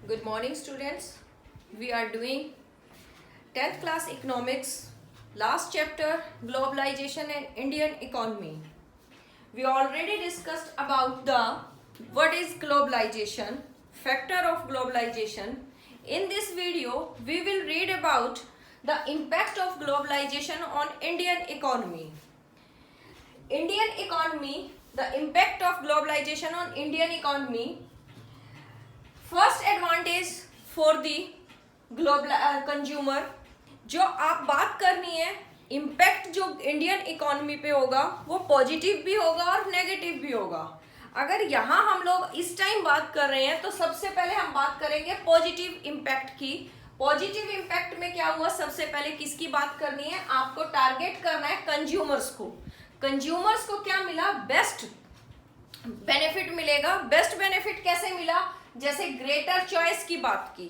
Good morning, students. We are doing 10th class economics, last chapter, globalization and Indian economy. We already discussed about what is globalization, factor of globalization. In this video, we will read about the impact of globalization on Indian economy. Indian economy, the impact of globalization on Indian economy. First advantage for the global consumer, जो आप बात करनी है impact जो Indian economy पे होगा वो positive भी होगा और नेगेटिव भी होगा। अगर यहाँ हम लोग इस टाइम बात कर रहे हैं तो सबसे पहले हम बात करेंगे पॉजिटिव इम्पैक्ट की। पॉजिटिव इम्पैक्ट में क्या हुआ, सबसे पहले किसकी बात करनी है, आपको टारगेट करना है कंज्यूमर्स को। कंज्यूमर्स को क्या मिला, बेस्ट बेनिफिट मिलेगा। बेस्ट बेनिफिट कैसे मिला, जैसे ग्रेटर चॉइस की बात की।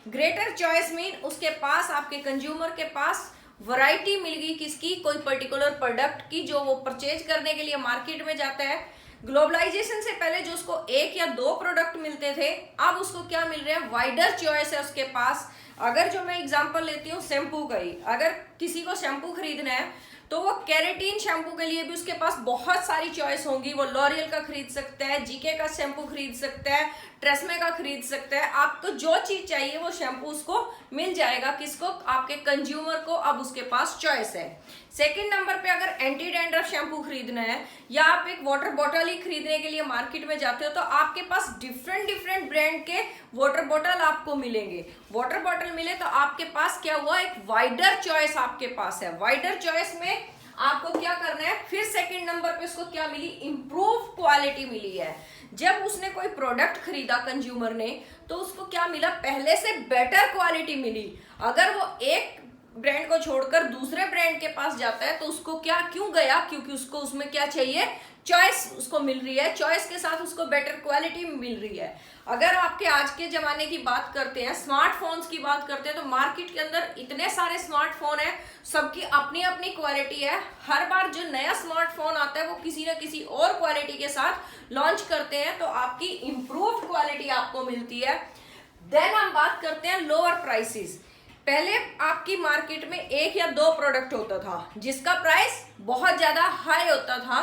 ग्रेटर चॉइस मीन उसके पास, आपके कंज्यूमर के पास वैरायटी मिल गई किसकी, कोई पर्टिकुलर प्रोडक्ट की जो वो परचेज करने के लिए मार्केट में जाता है। ग्लोबलाइजेशन से पहले जो उसको एक या दो प्रोडक्ट मिलते थे, अब उसको क्या मिल रहा है, वाइडर चॉइस है उसके पास। अगर जो मैं एग्जांपल लेती हूँ शैम्पू का ही, अगर किसी को शैम्पू खरीदना है तो वो केराटिन शैम्पू के लिए भी उसके पास बहुत सारी चॉइस होंगी। वो लॉरियल का खरीद सकता है, जीके का शैम्पू खरीद सकता है, ट्रेसमे का खरीद सकता है। आपको जो चीज चाहिए वो शैम्पू उसको मिल जाएगा, किसको, आपके कंज्यूमर को। अब उसके पास चॉइस है। सेकंड नंबर पे अगर एंटी डैंड्रफ शैम्पू खरीदना है या आप एक वाटर बॉटल ही खरीदने के लिए मार्केट में जाते हो तो आपके पास डिफरेंट ब्रांड के वाटर बॉटल आपको मिलेंगे। वाटर बॉटल मिले तो आपके पास क्या हुआ, एक वाइडर चॉइस आपके पास है। वाइडर चॉइस में आपको क्या करना है, फिर सेकंड नंबर पे उसको क्या मिली, इंप्रूव क्वालिटी मिली है। जब उसने कोई प्रोडक्ट खरीदा कंज्यूमर ने तो उसको क्या मिला, पहले से बेटर क्वालिटी मिली। अगर वो एक ब्रांड को छोड़कर दूसरे ब्रांड के पास जाता है तो उसको क्या, क्यों गया, क्योंकि उसको उसमें क्या चाहिए, चॉइस उसको मिल रही है। चॉइस के साथ उसको बेटर क्वालिटी मिल रही है। अगर आपके आज के जमाने की बात करते हैं, स्मार्टफोन्स की बात करते हैं, तो मार्केट के अंदर इतने सारे स्मार्टफोन हैं, सबकी अपनी अपनी क्वालिटी है। हर बार जो नया स्मार्टफोन आता है वो किसी न किसी और क्वालिटी के साथ लॉन्च करते हैं, तो आपकी इंप्रूव्ड क्वालिटी आपको मिलती है। देन हम बात करते हैं लोअर प्राइसेस। पहले आपकी मार्केट में एक या दो प्रोडक्ट होता था जिसका प्राइस बहुत ज्यादा हाई होता था।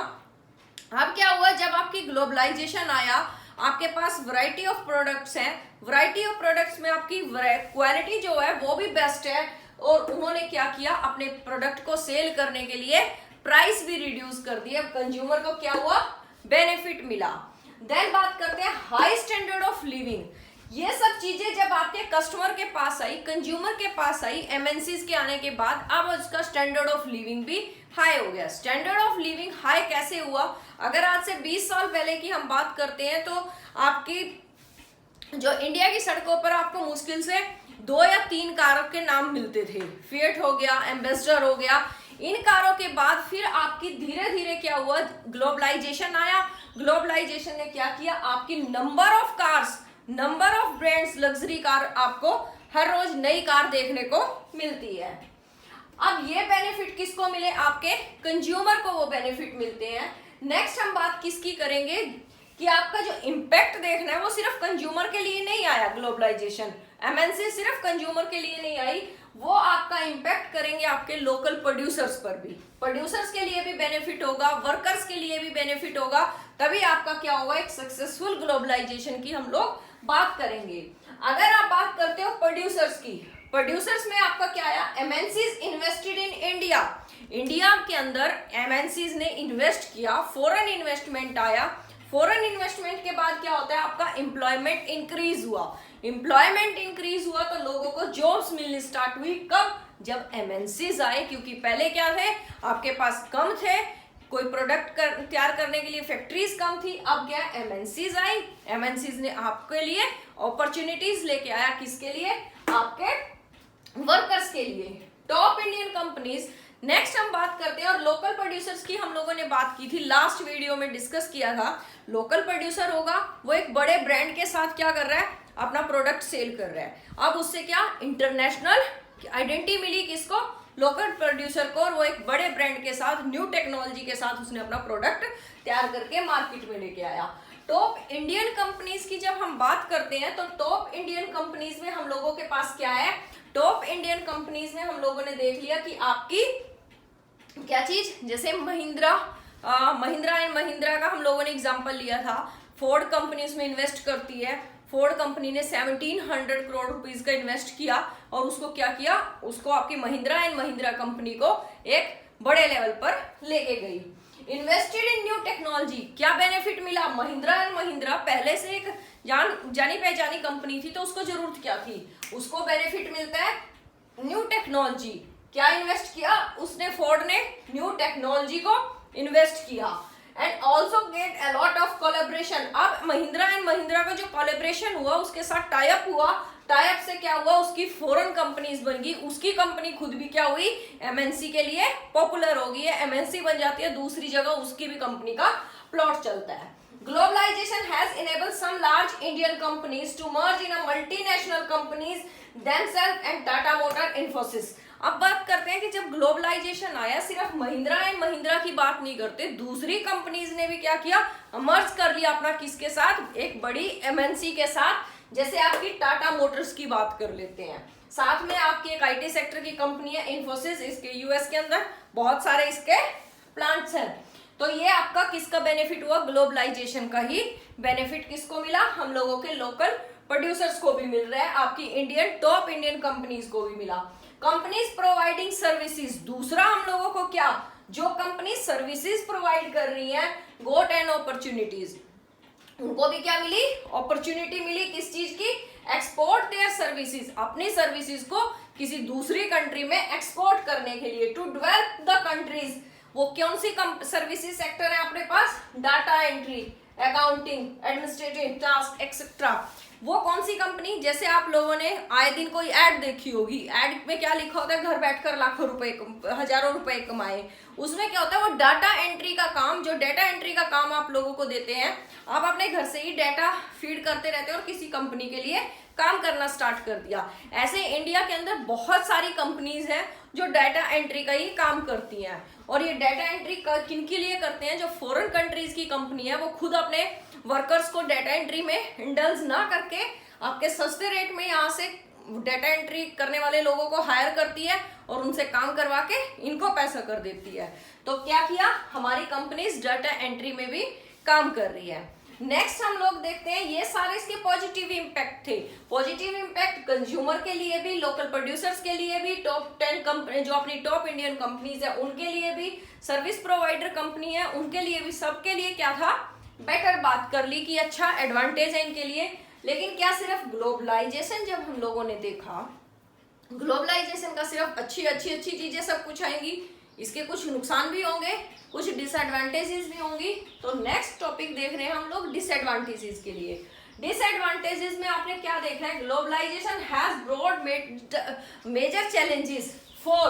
अब क्या हुआ, जब आपकी ग्लोबलाइजेशन आया, आपके पास वैरायटी ऑफ प्रोडक्ट्स हैं। वैरायटी ऑफ प्रोडक्ट्स में आपकी क्वालिटी जो है वो भी बेस्ट है, और उन्होंने क्या किया, अपने प्रोडक्ट को सेल करने के लिए प्राइस भी रिड्यूस कर दिया। कंज्यूमर को क्या हुआ, बेनिफिट मिला। देन बात करते हैं हाई स्टैंडर्ड ऑफ लिविंग। ये सब चीजें जब आपके कस्टमर के पास आई, कंज्यूमर के पास आई, एमएनसीज के आने के बाद, अब उसका स्टैंडर्ड ऑफ लिविंग भी हाई हो गया। स्टैंडर्ड ऑफ लिविंग हाई कैसे हुआ, अगर आज से 20 साल पहले की हम बात करते हैं तो आपकी जो इंडिया की सड़कों पर आपको मुश्किल से 2 या 3 कारों के नाम मिलते थे। फिएट हो गया, एम्बेसडर हो गया। इन कारों के बाद फिर आपकी धीरे धीरे क्या हुआ, ग्लोबलाइजेशन आया। ग्लोबलाइजेशन ने क्या किया, आपकी number of cars, number of brands, luxury car, आपको हर रोज नई कार देखने को मिलती है। अब ये बेनिफिट किसको मिले, आपके कंज्यूमर को वो बेनिफिट मिलते हैं। नेक्स्ट हम बात किसकी करेंगे कि आपका जो इम्पैक्ट देखना है वो सिर्फ कंज्यूमर के लिए नहीं आया। ग्लोबलाइजेशन एमएनसी सिर्फ कंज्यूमर के लिए नहीं आई, वो आपका इम्पैक्ट करेंगे आपके लोकल प्रोड्यूसर्स पर भी। प्रोड्यूसर्स के लिए भी बेनिफिट होगा, वर्कर्स के लिए भी बेनिफिट होगा, तभी आपका क्या होगा, एक सक्सेसफुल ग्लोबलाइजेशन की हम लोग बात करेंगे। अगर आप बात करते हो प्रोड्यूसर्स की, प्रोड्यूसर्स में आपका क्या आया, MNCs invested in India. India के अंदर एमएनसीज ने इन्वेस्ट किया, फॉरेन इन्वेस्टमेंट आया। फॉरेन इन्वेस्टमेंट के बाद क्या होता है, आपका एम्प्लॉयमेंट इंक्रीज हुआ। एम्प्लॉयमेंट इंक्रीज हुआ तो लोगों को जॉब्स मिलनी स्टार्ट हुई। कब, जब एमएनसीज आए, क्योंकि पहले क्या थे, आपके पास कम थे, कोई प्रोडक्ट तैयार करने के लिए फैक्ट्रीज कम थी। अब क्या, एमएनसीज आई। एमएनसीज ने आपके लिए अपॉर्चुनिटीज लेके आया, किसके लिए, आपके वर्कर्स के लिए, टॉप इंडियन कंपनीज। नेक्स्ट हम बात करते हैं, और लोकल प्रोड्यूसर्स की हम लोगों ने बात की थी, लास्ट वीडियो में डिस्कस किया था। लोकल प्रोड्यूसर होगा, वो एक बड़े ब्रांड के साथ क्या कर रहा है, अपना प्रोडक्ट सेल कर रहा है। अब उससे क्या, इंटरनेशनल आइडेंटिटी मिली किसको, लोकल प्रोड्यूसर को, और वो एक बड़े ब्रांड के साथ, न्यू टेक्नोलॉजी के साथ उसने अपना प्रोडक्ट तैयार करके मार्केट में लेके आया। टॉप इंडियन कंपनीज की जब हम बात करते हैं तो टॉप इंडियन कंपनीज में हम लोगों के पास क्या है, टॉप इंडियन कंपनीज में हम लोगों ने देख लिया कि आपकी क्या चीज, जैसे महिंद्रा एंड महिंद्रा का हम लोगों ने एग्जांपल लिया था। फोर्ड कंपनी उसमें इन्वेस्ट करती है। फोर्ड कंपनी ने 1700 करोड़ रुपीस का इन्वेस्ट किया और उसको क्या किया, उसको आपकी महिंद्रा एंड महिंद्रा कंपनी को एक बड़े लेवल पर लेके गई। इन्वेस्टेड इन न्यू टेक्नोलॉजी, क्या बेनिफिट मिला, महिंद्रा एंड महिंद्रा पहले से एक जानी पहचानी कंपनी थी तो उसको जरूरत क्या थी, उसको बेनिफिट मिलता है न्यू टेक्नोलॉजी। क्या इन्वेस्ट किया उसने, फोर्ड ने न्यू टेक्नोलॉजी को इन्वेस्ट किया। And also get a lot of collaboration, अब महिंद्रा एंड महिंद्रा का जो कोलैबोरेशन हुआ उसके साथ टाई अप हुआ, टाई अप से क्या हुआ, उसकी फॉरेन कंपनीज बन गई, उसकी कंपनी खुद भी क्या हुई, एमएनसी के लिए पॉपुलर हो गई है, एमएनसी बन जाती है, दूसरी जगह उसकी भी कंपनी का प्लॉट चलता है। Globalization has enabled some large Indian companies to merge in a multinational companies themselves and Tata Motor, Infosys। अब बात करते हैं कि जब ग्लोबलाइजेशन आया सिर्फ महिंद्रा एंड महिंद्रा की बात नहीं करते, दूसरी कंपनीज ने भी क्या किया, मर्ज कर लिया अपना किसके साथ, एक बड़ी एमएनसी के साथ। जैसे आपकी टाटा मोटर्स की बात कर लेते हैं, साथ में आपकी एक आईटी सेक्टर की कंपनी है इन्फोसिस, इसके यूएस के अंदर बहुत सारे इसके प्लांट्स हैं। तो ये आपका किसका बेनिफिट हुआ, ग्लोबलाइजेशन का ही बेनिफिट किसको मिला, हम लोगों के लोकल प्रोड्यूसर्स को भी मिल रहा है, आपकी इंडियन टॉप इंडियन कंपनीज को भी मिला। कंपनीज प्रोवाइडिंग सर्विसेज, दूसरा हम लोगों को क्या, जो कंपनी सर्विसेज प्रोवाइड कर रही है, गोट एंड अपॉर्चुनिटीज, उनको भी क्या मिली, अपॉर्चुनिटी मिली, किस चीज की, एक्सपोर्ट देयर सर्विसेज, अपनी सर्विसेज को किसी दूसरी कंट्री में एक्सपोर्ट करने के लिए। टू डेवलप द कंट्रीज, वो कौन सी सर्विसेज सेक्टर है अपने पास, data entry, accounting, administrative task etcetera. वो कौन सी कंपनी, जैसे आप लोगों ने आए दिन कोई ऐड देखी होगी, ऐड में क्या लिखा होता है, घर बैठकर लाखों रुपए, हजारों रुपए कमाए, उसमें क्या होता है, वो डाटा एंट्री का काम, जो डाटा एंट्री का काम आप लोगों को देते हैं, आप अपने घर से ही डाटा फीड करते रहते हो और किसी कंपनी के लिए काम करना स्टार्ट कर दिया। ऐसे इंडिया के अंदर बहुत सारी कंपनीज हैं जो डाटा एंट्री का ही काम करती हैं, और ये डाटा एंट्री किन के लिए करते हैं, जो फॉरेन कंट्रीज की कंपनी है वो खुद अपने वर्कर्स को डाटा एंट्री में इंडल्ज ना करके आपके सस्ते रेट में यहाँ से डाटा एंट्री करने वाले लोगों को हायर करती है और उनसे काम करवा के इनको पैसा कर देती है। तो क्या किया, हमारी कंपनीज डाटा एंट्री में भी काम कर रही है। नेक्स्ट हम लोग देखते हैं, ये सारे इसके पॉजिटिव इम्पैक्ट थे। पॉजिटिव इम्पैक्ट कंज्यूमर के लिए भी, लोकल प्रोड्यूसर्स के लिए भी, टॉप 10 कंपनी जो अपनी टॉप इंडियन कंपनीज है उनके लिए भी, सर्विस प्रोवाइडर कंपनी है उनके लिए भी, सबके लिए क्या था, बेटर बात कर ली कि अच्छा एडवांटेज है इनके लिए। लेकिन क्या सिर्फ ग्लोबलाइजेशन जब हम लोगों ने देखा, ग्लोबलाइजेशन का सिर्फ अच्छी चीजें सब कुछ आएंगी, इसके कुछ नुकसान भी होंगे, कुछ डिसएडवांटेजेस भी होंगी। तो नेक्स्ट टॉपिक देख रहे हैं हम लोग डिसएडवांटेजेस के लिए। डिसएडवांटेजेस में आपने क्या देखना है, globalisation has broad major challenges for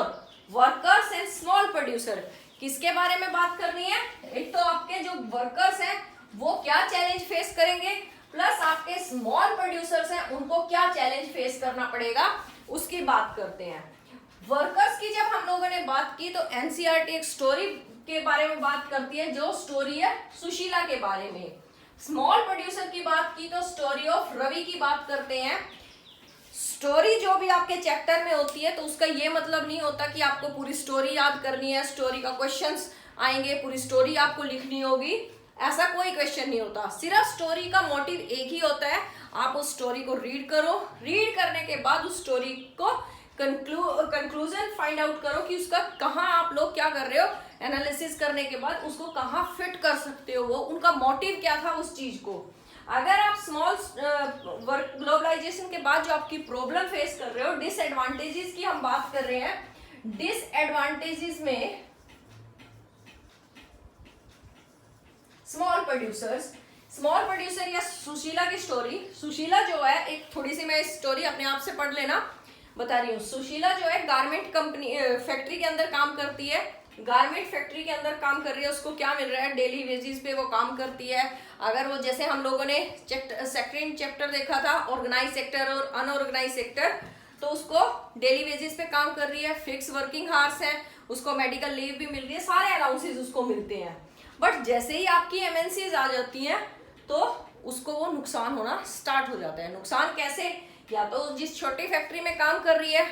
workers and small producer. किसके बारे में बात करनी है, एक तो आपके जो वर्कर्स हैं वो क्या चैलेंज फेस करेंगे, प्लस आपके स्मॉल प्रोड्यूसर्स हैं उनको क्या चैलेंज फेस करना पड़ेगा, उसकी बात करते हैं। वर्कर्स की जब हम लोगों ने बात की तो एनसीईआरटी एक स्टोरी के बारे में बात करती है, जो स्टोरी है सुशीला के बारे में। स्मॉल प्रोड्यूसर की बात की तो स्टोरी ऑफ रवि की बात करते हैं। स्टोरी जो भी आपके चैप्टर में होती है तो उसका ये मतलब नहीं होता कि आपको पूरी स्टोरी याद करनी है, स्टोरी का क्वेश्चंस आएंगे, पूरी स्टोरी आपको लिखनी होगी, ऐसा कोई क्वेश्चन नहीं होता। सिर्फ स्टोरी का मोटिव एक ही होता है, आप उस स्टोरी को रीड करो, रीड करने के बाद उस स्टोरी को कंक्लूजन फाइंड आउट करो कि उसका कहाँ आप लोग क्या कर रहे हो, एनालिसिस करने के बाद उसको कहाँ फिट कर सकते हो, वो उनका मोटिव क्या था उस चीज को। अगर आप स्मॉल वर्क ग्लोबलाइजेशन के बाद जो आपकी प्रॉब्लम फेस कर रहे हो, डिसएडवांटेजेस की हम बात कर रहे हैं। डिसएडवांटेजेस में स्मॉल प्रोड्यूसर या सुशीला की स्टोरी। सुशीला जो है, एक थोड़ी सी मैं स्टोरी अपने आप से पढ़ लेना बता रही हूँ। सुशीला जो है गारमेंट कंपनी फैक्ट्री के अंदर काम करती है, गारमेंट फैक्ट्री के अंदर काम कर रही है, उसको क्या मिल रहा है, डेली वेजेस पे वो काम करती है। अगर वो जैसे हम लोगों ने सेकंड चैप्टर देखा था ऑर्गेनाइज सेक्टर और अनऑर्गेनाइज सेक्टर, तो उसको डेली वेजेस पे काम कर रही है, फिक्स वर्किंग आवर्स है, उसको मेडिकल लीव भी मिल रही है, सारे अलाउंसेस उसको मिलते हैं। बट जैसे ही आपकी एमएनसीज आ जाती हैं तो उसको वो नुकसान होना स्टार्ट हो जाता है। नुकसान कैसे? या तो जिस छोटी फैक्ट्री में काम कर रही है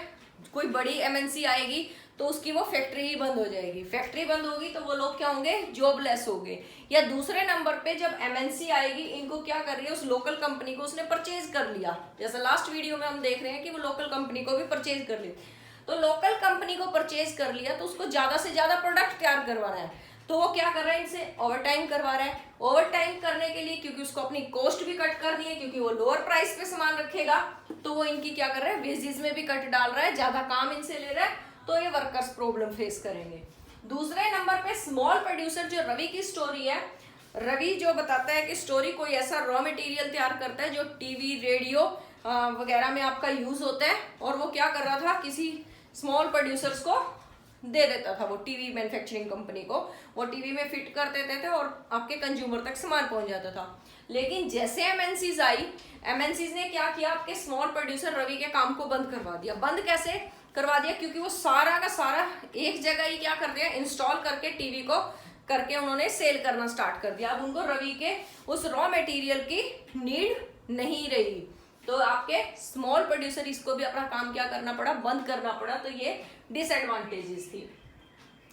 कोई बड़ी एमएनसी आएगी तो उसकी वो फैक्ट्री ही बंद हो जाएगी। फैक्ट्री बंद होगी तो वो लोग क्या होंगे? जॉबलेस होंगे। या दूसरे नंबर पे जब एमएनसी आएगी, इनको क्या कर रही है, उस लोकल कंपनी को उसने परचेज कर लिया। जैसा लास्ट वीडियो में हम देख रहे हैं कि वो लोकल कंपनी को भी परचेज कर ली। तो लोकल कंपनी को परचेज कर लिया तो उसको ज्यादा से ज्यादा प्रोडक्ट तैयार करवाना है, तो वो क्या कर रहा है? इनसे ओवर टाइम करवा रहा है। ओवर टाइम करने के लिए, क्योंकि उसको अपनी कॉस्ट भी कट करनी है, क्योंकि वो लोअर प्राइस पे सामान रखेगा, तो वो इनकी क्या कर रहा है? वेजेस में भी कट डाल रहा है, ज्यादा काम इनसे ले रहा है, तो ये वर्कर्स प्रॉब्लम फेस करेंगे। दूसरे नंबर पे स्मॉल प्रोड्यूसर, जो रवि की स्टोरी है, रवि जो बताता है कि स्टोरी कोई ऐसा रॉ मटेरियल तैयार करता है जो टीवी रेडियो वगैरह में आपका यूज होता है, और वो क्या कर रहा था? किसी स्मॉल प्रोड्यूसर्स को दे देता था, वो टीवी मैन्युफैक्चरिंग कंपनी को, वो टीवी में फिट कर देते थे और आपके कंज्यूमर तक सामान पहुंच जाता था। लेकिन जैसे एमएनसीज आई, एमएनसीज ने क्या किया? आपके स्मॉल प्रोड्यूसर रवि के काम को बंद करवा दिया। बंद कैसे करवा दिया? क्योंकि वो सारा का सारा एक जगह ही क्या कर दिया? इंस्टॉल करके टीवी को करके उन्होंने सेल करना स्टार्ट कर दिया। अब उनको रवि के उस रॉ मटेरियल की नीड नहीं रही, तो आपके स्मॉल प्रोड्यूसर इसको भी अपना काम क्या करना पड़ा? बंद करना पड़ा। तो ये डिसएडवांटेजेस थी।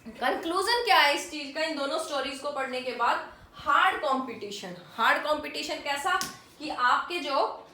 कंक्लूजन क्या है इस चीज का, इन दोनों स्टोरीज को पढ़ने के बाद? Hard competition. हार्ड कंपटीशन कैसा? कि आपके जो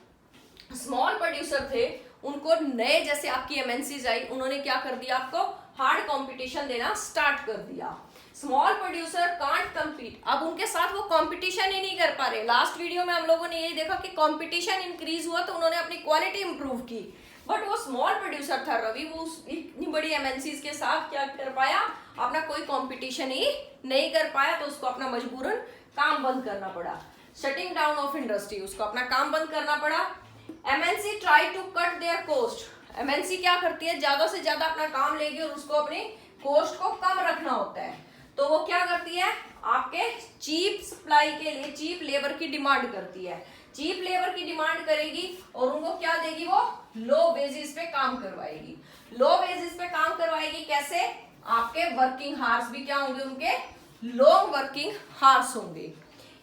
स्मॉल प्रोड्यूसर थे उनको नए, जैसे आपकी एमएनसीज आई, उन्होंने क्या कर दिया? आपको हार्ड कंपटीशन देना स्टार्ट कर दिया। स्मॉल प्रोड्यूसर कांट कम्पीट, अब उनके साथ वो कंपटीशन ही नहीं कर पा रहे। लास्ट वीडियो में हम लोगों ने यही देखा कि कंपटीशन इंक्रीज हुआ तो उन्होंने अपनी क्वालिटी इंप्रूव की, बट वो स्मॉल प्रोड्यूसर था रवि, वो इतनी बड़ी एमएनसीज के साथ क्या कर पाया? अपना कोई कंपटीशन ही नहीं कर पाया, तो उसको अपना मजबूरन काम बंद करना पड़ा। शटिंग डाउन ऑफ इंडस्ट्री, उसको अपना काम बंद करना पड़ा। MNC try to cut their cost, MNC क्या करती है? ज्यादा से ज्यादा अपना काम लेगी और उसको अपनी कॉस्ट को कम रखना होता है, तो वो क्या करती है? आपके चीप सप्लाई के लिए चीप लेबर की डिमांड करती है। चीप लेबर की डिमांड करेगी और उनको क्या देगी? वो लो वेजेस पे काम करवाएगी। लो वेजेस पे काम करवाएगी कैसे? आपके वर्किंग हार्स भी क्या होंगे? उनके लॉन्ग वर्किंग हार्स होंगे।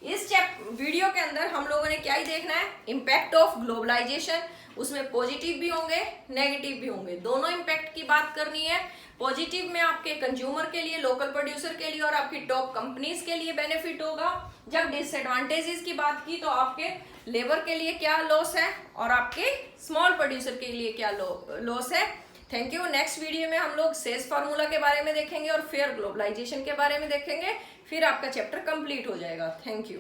इस वीडियो के अंदर हम लोगों ने क्या ही देखना है? Impact of globalisation. उसमें पॉजिटिव भी होंगे, नेगेटिव भी होंगे, दोनों इम्पैक्ट की बात करनी है। पॉजिटिव में आपके कंज्यूमर के लिए, लोकल प्रोड्यूसर के लिए और आपकी टॉप कंपनीज के लिए बेनिफिट होगा। जब डिसएडवांटेजेस की बात की तो आपके लेबर के लिए क्या लॉस है और आपके स्मॉल प्रोड्यूसर के लिए क्या लॉस है। Thank you. नेक्स्ट वीडियो में हम लोग सेल्स फार्मूला के बारे में देखेंगे और फेयर ग्लोबलाइजेशन के बारे में देखेंगे, फिर आपका चैप्टर कंप्लीट हो जाएगा। Thank you.